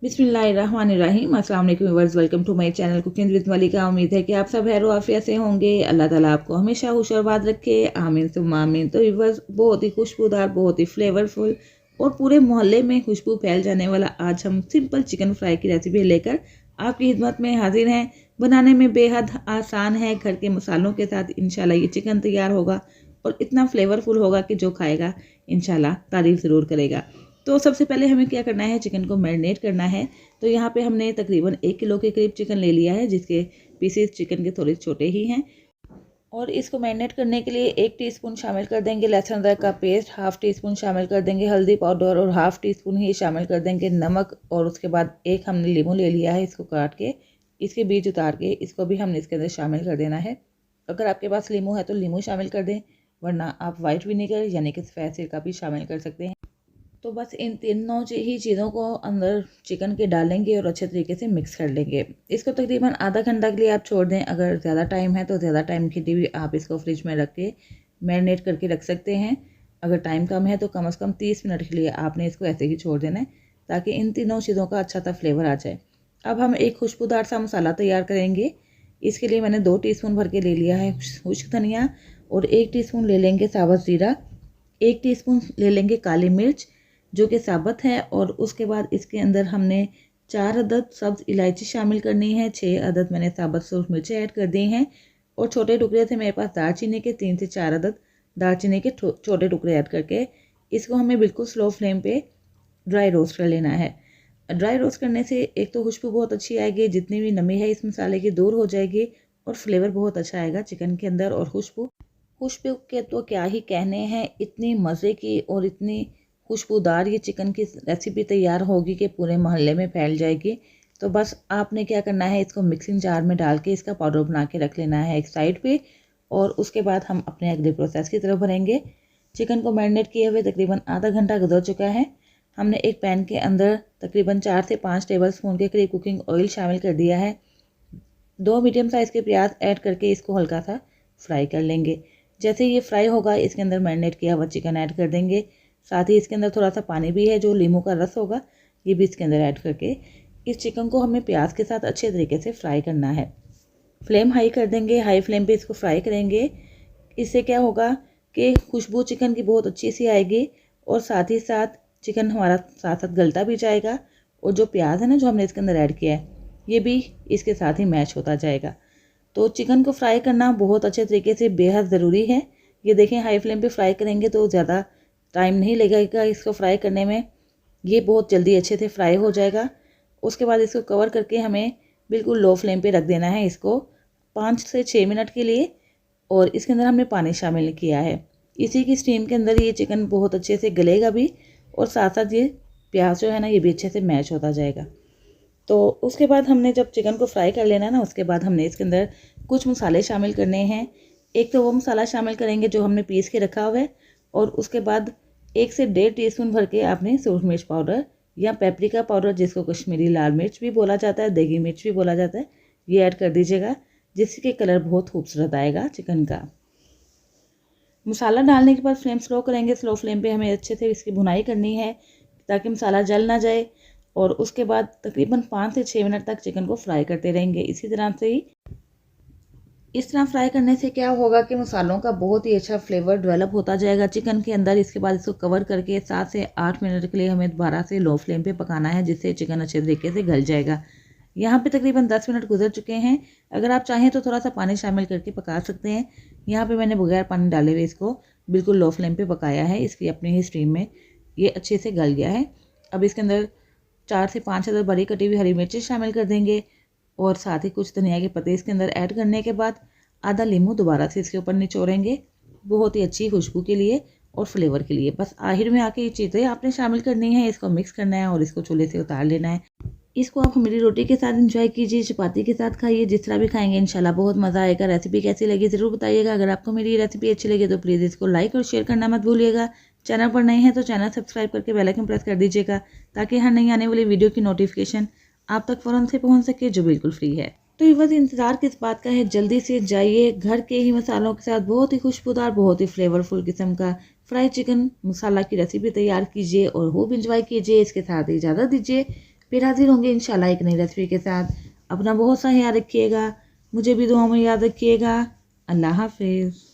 बिस्मिल्लाहिर्रहमानिर्रहीम। अस्सलाम वालेकुम viewers, welcome to my channel cooking with Malika. उम्मीद है कि आप सब खैर आफियत से होंगे। अल्लाह ताला आपको हमेशा खुश और आबाद रखे, आमीन सुम्मा आमीन। तो व्यूअर्स, बहुत ही खुशबूदार, बहुत ही फ्लेवरफुल और पूरे मोहल्ले में खुशबू फैल जाने वाला आज हम सिंपल चिकन फ्राई की रेसिपी लेकर आपकी खिदमत में हाजिर हैं। बनाने में बेहद आसान है, घर के मसालों के साथ इंशाल्लाह ये चिकन तैयार होगा और इतना फ्लेवरफुल होगा कि जो खाएगा इंशाल्लाह तारीफ़ ज़रूर करेगा। तो सबसे पहले हमें क्या करना है, चिकन को मैरिनेट करना है। तो यहाँ पे हमने तकरीबन 1 किलो के करीब चिकन ले लिया है, जिसके पीसेस चिकन के थोड़े छोटे ही हैं। और इसको मैरिनेट करने के लिए 1 टीस्पून शामिल कर देंगे लहसुन अदरक का पेस्ट, हाफ़ टी स्पून शामिल कर देंगे हल्दी पाउडर और हाफ़ टी स्पून ही शामिल कर देंगे नमक। और उसके बाद एक हमने लीमू ले लिया है, इसको काट के इसके बीज उतार के इसको भी हमने इसके अंदर शामिल कर देना है। अगर आपके पास लीमू है तो लीमू शामिल कर दें, वरना आप वाइट विनेगर यानी कि सफ़ेद सिरका भी शामिल कर सकते हैं। तो बस इन तीनों ही चीज़ों को अंदर चिकन के डालेंगे और अच्छे तरीके से मिक्स कर लेंगे। इसको तकरीबन आधा घंटा के लिए आप छोड़ दें। अगर ज़्यादा टाइम है तो ज़्यादा टाइम के लिए भी आप इसको फ्रिज में रख के मैरिनेट करके रख सकते हैं। अगर टाइम कम है तो कम से कम 30 मिनट के लिए आपने इसको ऐसे ही छोड़ देना है, ताकि इन तीनों चीज़ों का अच्छा सा फ्लेवर आ जाए। अब हम एक खुशबूदार सा मसाला तैयार करेंगे। इसके लिए मैंने 2 टीस्पून भर के ले लिया है खुश्क धनिया और 1 टीस्पून ले लेंगे साबुत ज़ीरा, 1 टीस्पून ले लेंगे काली मिर्च जो कि साबुत है। और उसके बाद इसके अंदर हमने 4 अदद सब्ज़ इलायची शामिल करनी है, 6 अदद मैंने साबुत सूरख मिर्चें ऐड कर दी हैं और छोटे टुकड़े थे मेरे पास दालचीनी के 3 से 4 अदद दालचीनी के छोटे टुकड़े ऐड करके इसको हमें बिल्कुल स्लो फ्लेम पे ड्राई रोस्ट कर लेना है। ड्राई रोस्ट करने से एक तो खुशबू बहुत अच्छी आएगी, जितनी भी नमी है इस मसाले की दूर हो जाएगी और फ्लेवर बहुत अच्छा आएगा चिकन के अंदर। और खुशबू के तो क्या ही कहने हैं, इतनी मज़े की और इतनी खुशबूदार ये चिकन की रेसिपी तैयार होगी कि पूरे मोहल्ले में फैल जाएगी। तो बस आपने क्या करना है, इसको मिक्सिंग जार में डाल के इसका पाउडर बना के रख लेना है एक साइड पे। और उसके बाद हम अपने अगले प्रोसेस की तरफ बढ़ेंगे। चिकन को मैरिनेट किए हुए तकरीबन आधा घंटा गुजर चुका है। हमने एक पैन के अंदर तकरीबन 4 से 5 टेबल स्पून के करीब कुकिंग ऑयल शामिल कर दिया है। 2 मीडियम साइज़ के प्याज ऐड करके इसको हल्का सा फ्राई कर लेंगे। जैसे ये फ्राई होगा, इसके अंदर मैरिनेट किया हुआ चिकन ऐड कर देंगे। साथ ही इसके अंदर थोड़ा सा पानी भी है, जो लीमू का रस होगा, ये भी इसके अंदर ऐड करके इस चिकन को हमें प्याज के साथ अच्छे तरीके से फ्राई करना है। फ्लेम हाई कर देंगे, हाई फ्लेम पे इसको फ्राई करेंगे। इससे क्या होगा कि खुशबू चिकन की बहुत अच्छी सी आएगी और साथ ही साथ चिकन हमारा साथ साथ गलता भी जाएगा। और जो प्याज है ना, जो हमने इसके अंदर ऐड किया है, ये भी इसके साथ ही मैच होता जाएगा। तो चिकन को फ्राई करना बहुत अच्छे तरीके से बेहद ज़रूरी है। ये देखें, हाई फ्लेम पे फ्राई करेंगे तो ज़्यादा टाइम नहीं लगेगा इसको फ्राई करने में, ये बहुत जल्दी अच्छे से फ्राई हो जाएगा। उसके बाद इसको कवर करके हमें बिल्कुल लो फ्लेम पे रख देना है इसको 5 से 6 मिनट के लिए। और इसके अंदर हमने पानी शामिल किया है। इसी की स्टीम के अंदर ये चिकन बहुत अच्छे से गलेगा भी और साथ साथ ये प्याज जो है ना, ये भी अच्छे से मैच होता जाएगा। तो उसके बाद हमने जब चिकन को फ्राई कर लेना ना, उसके बाद हमने इसके अंदर कुछ मसाले शामिल करने हैं। एक तो वो मसाला शामिल करेंगे जो हमने पीस के रखा हुआ है, और उसके बाद 1 से 1.5 टीस्पून भर के आपने सूरख मिर्च पाउडर या पेपरिका पाउडर, जिसको कश्मीरी लाल मिर्च भी बोला जाता है, देगी मिर्च भी बोला जाता है, ये ऐड कर दीजिएगा, जिसके कलर बहुत खूबसूरत आएगा चिकन का। मसाला डालने के बाद फ्लेम स्लो करेंगे। स्लो फ्लेम पे हमें अच्छे से इसकी भुनाई करनी है ताकि मसाला जल ना जाए। और उसके बाद तकरीबन 5 से 6 मिनट तक चिकन को फ्राई करते रहेंगे इसी तरह से ही। इस तरह फ्राई करने से क्या होगा कि मसालों का बहुत ही अच्छा फ्लेवर डेवलप होता जाएगा चिकन के अंदर। इसके बाद इसको कवर करके 7 से 8 मिनट के लिए हमें दोबारा से लो फ्लेम पे पकाना है, जिससे चिकन अच्छे तरीके से गल जाएगा। यहाँ पे तकरीबन 10 मिनट गुजर चुके हैं। अगर आप चाहें तो थोड़ा सा पानी शामिल करके पका सकते हैं। यहाँ पे मैंने बगैर पानी डाले हुए इसको बिल्कुल लो फ्लेम पे पकाया है। इसकी अपनी ही स्टीम में ये अच्छे से गल गया है। अब इसके अंदर 4 से 5 अदर बड़ी कटी हुई हरी मिर्ची शामिल कर देंगे और साथ ही कुछ धनिया के पत्ते इसके अंदर ऐड करने के बाद आधा लीमू दोबारा से इसके ऊपर निचोड़ेंगे, बहुत ही अच्छी खुशबू के लिए और फ्लेवर के लिए। बस आखिर में आके ये चीज़ें आपने शामिल करनी है, इसको मिक्स करना है और इसको चूल्हे से उतार लेना है। इसको आप मेरी रोटी के साथ एंजॉय कीजिए, चपाती के साथ खाइए, जिस तरह भी खाएंगे इंशाल्लाह बहुत मज़ा आएगा। रेसिपी कैसी लगी ज़रूर बताइएगा। अगर आपको मेरी ये रेसिपी अच्छी लगी तो प्लीज़ इसको लाइक और शेयर करना मत भूलिएगा। चैनल पर नए हैं तो चैनल सब्सक्राइब करके बेल आइकन प्रेस कर दीजिएगा, ताकि हर नई आने वाली वीडियो की नोटिफिकेशन आप तक फ़ौरन से पहुँच सके, जो बिल्कुल फ्री है। तो ये बस इंतज़ार किस बात का है, जल्दी से जाइए। घर के ही मसालों के साथ बहुत ही खुशबूदार, बहुत ही फ्लेवरफुल किस्म का फ्राई चिकन मसाला की रेसिपी तैयार कीजिए और खूब इंजॉय कीजिए। इसके साथ ही इजाज़त दीजिए। फिर हाजिर होंगे इंशाल्लाह एक नई रेसिपी के साथ। अपना बहुत सा ख्याल रखिएगा, मुझे भी दुआ में याद रखिएगा। अल्लाह हाफिज़।